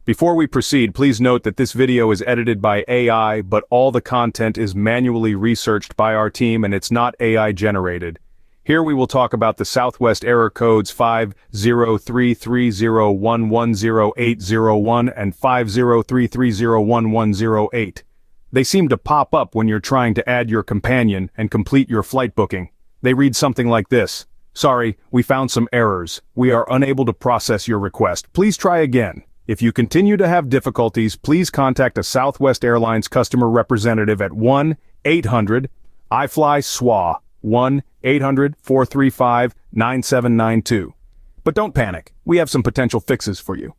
Before we proceed, please note that this video is edited by AI, but all the content is manually researched by our team and it's not AI generated. Here we will talk about the Southwest error codes 50330110801 and 503301108. They seem to pop up when you're trying to add your companion and complete your flight booking. They read something like this. Sorry, we found some errors. We are unable to process your request. Please try again. If you continue to have difficulties, please contact a Southwest Airlines customer representative at 1-800-I-FLY-SWA, 1-800-435-9792. But don't panic, we have some potential fixes for you.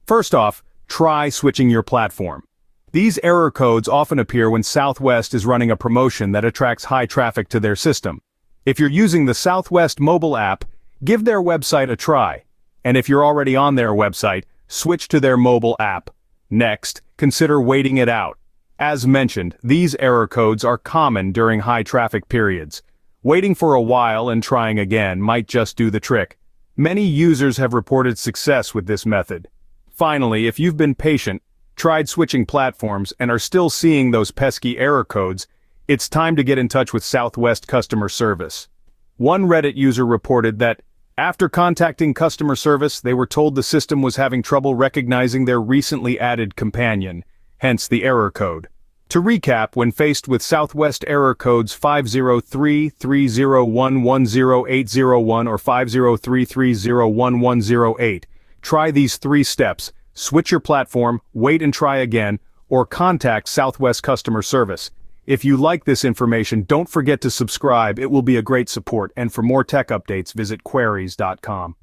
First off, try switching your platform. These error codes often appear when Southwest is running a promotion that attracts high traffic to their system. If you're using the Southwest mobile app, give their website a try. And if you're already on their website, switch to their mobile app. Next, consider waiting it out. As mentioned, these error codes are common during high traffic periods. Waiting for a while and trying again might just do the trick. Many users have reported success with this method. Finally, if you've been patient, tried switching platforms, and are still seeing those pesky error codes, it's time to get in touch with Southwest customer service. One Reddit user reported that, after contacting customer service, they were told the system was having trouble recognizing their recently added companion, hence the error code. To recap, when faced with Southwest error codes 50330110801 or 503301108, try these 3 steps: switch your platform, wait and try again, or contact Southwest customer service. If you like this information, don't forget to subscribe. It will be a great support, and for more tech updates, visit queries.com.